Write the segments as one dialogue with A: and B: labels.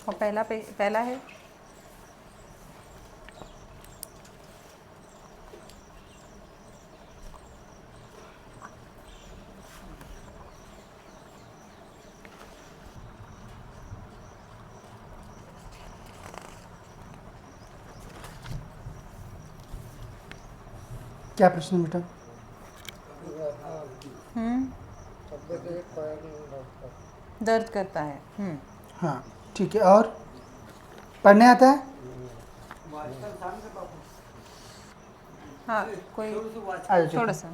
A: और पहला है
B: क्या प्रश्न बेटा?
A: दर्द करता है।
B: हाँ ठीक है, और पढ़ने आता है?
A: हाँ कोई
B: आ जाओ
A: थोड़ा
B: चलो।
A: सा।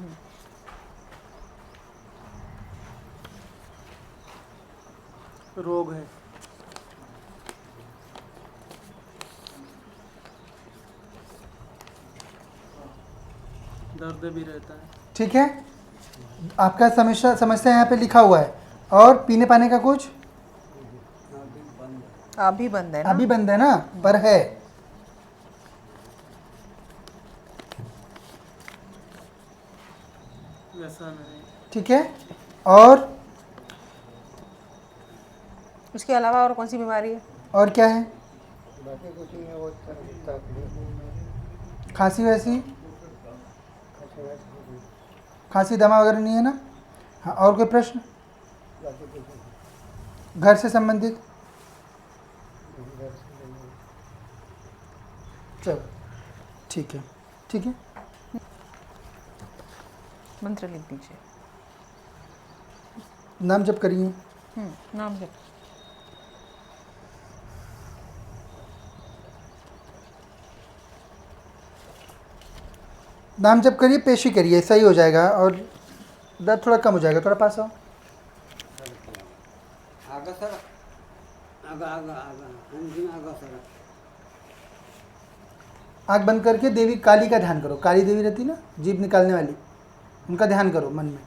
C: रोग है, दर्द भी रहता है।
B: ठीक है, आपका समस्या यहाँ पे लिखा हुआ है। और पीने पाने का कुछ?
A: अभी बंद है ना?
B: अभी बंद है ना, पर है।
C: वैसा नहीं।
B: ठीक है, और
A: उसके अलावा और कौन सी बीमारी है?
B: और क्या है? खांसी वैसी? खांसी दमा वगैरह नहीं है ना? हाँ, और कोई प्रश्न? घर से संबंधित? चलो ठीक है, ठीक है।
A: मंत्र लिख दीजिए।
B: नाम जप करिए।
A: नाम जप।
B: नाम जप करिए, पेशी करिए, सही हो जाएगा और दर्द थोड़ा कम हो जाएगा। थोड़ा पास आओ।
D: आगा सर, आगा आगा आगा अंतिम आगा सर।
B: आँख बंद करके देवी काली का ध्यान करो। काली देवी रहती ना, जीभ निकालने वाली, उनका ध्यान करो मन में।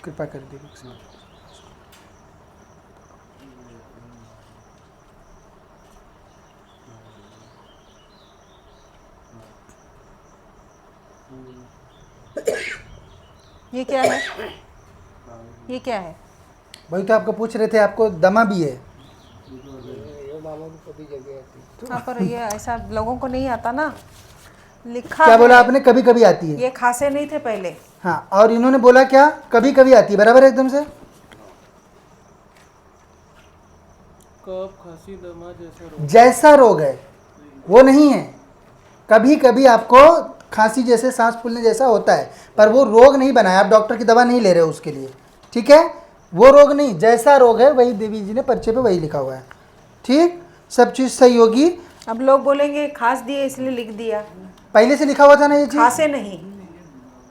B: कृपा कर देवी।
A: ये क्या है? ये क्या है?
B: वही तो आपको पूछ रहे थे, आपको दमा भी है।
D: ये मामा को कभी जगह आती।
A: हाँ पर ये ऐसा लोगों को नहीं आता ना, लिखा
B: क्या
A: है।
B: बोला आपने? कभी कभी आती है।
A: ये खांसे नहीं थे पहले।
B: हाँ, और इन्होंने बोला क्या? कभी कभी आती है। बराबर है एकदम से।
C: कफ, खांसी, दमा जैसा रोग।
B: जैसा रोग है वो नहीं है। कभी कभी आपको खांसी जैसे, सांस फूलने जैसा होता है, पर वो रोग नहीं बना है। आप डॉक्टर की दवा नहीं ले रहे हो उसके लिए। ठीक है, वो रोग नहीं, जैसा रोग है वही देवी जी ने पर्चे पे वही लिखा हुआ है। ठीक, सब चीज़ सही होगी।
A: अब लोग बोलेंगे खांस दिए इसलिए लिख दिया।
B: पहले से लिखा हुआ था ना ये चीज़।
A: खांसे नहीं,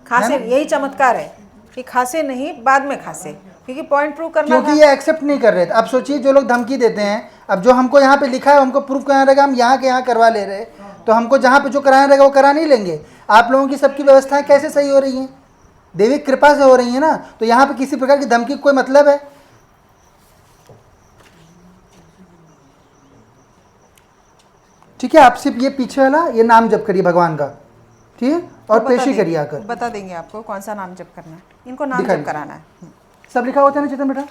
A: खांसे
B: है ना?
A: यही चमत्कार है कि खांसे नहीं, बाद में खांसे, क्योंकि पॉइंट प्रूव करना
B: क्योंकि
A: था।
B: ये एक्सेप्ट नहीं कर रहे थे। अब सोचिए, जो लोग धमकी देते हैं, अब जो हमको यहाँ पे लिखा है हमको प्रूफ करना रहेगा। हम यहाँ के यहाँ करवा ले रहे हैं, तो हमको जहाँ पे जो कराना रहेगा वो करा नहीं लेंगे। आप लोगों की सबकी व्यवस्थाएं कैसे सही हो रही हैं? देवी कृपा से हो रही है ना। तो यहाँ पे किसी प्रकार की धमकी का कोई मतलब है? ठीक है, आप सिर्फ ये पीछे वाला ये नाम जप करिए भगवान का। ठीक है, और
A: बता
B: पेशी
A: देंगे,
B: करिए आकर।
A: बता देंगे आपको कौन सा नाम जप करना है। इनको नाम
B: दिखा
A: जप
B: दीजिए।
A: कराना है।
B: सब लिखा होता है ना चेतन बेटा?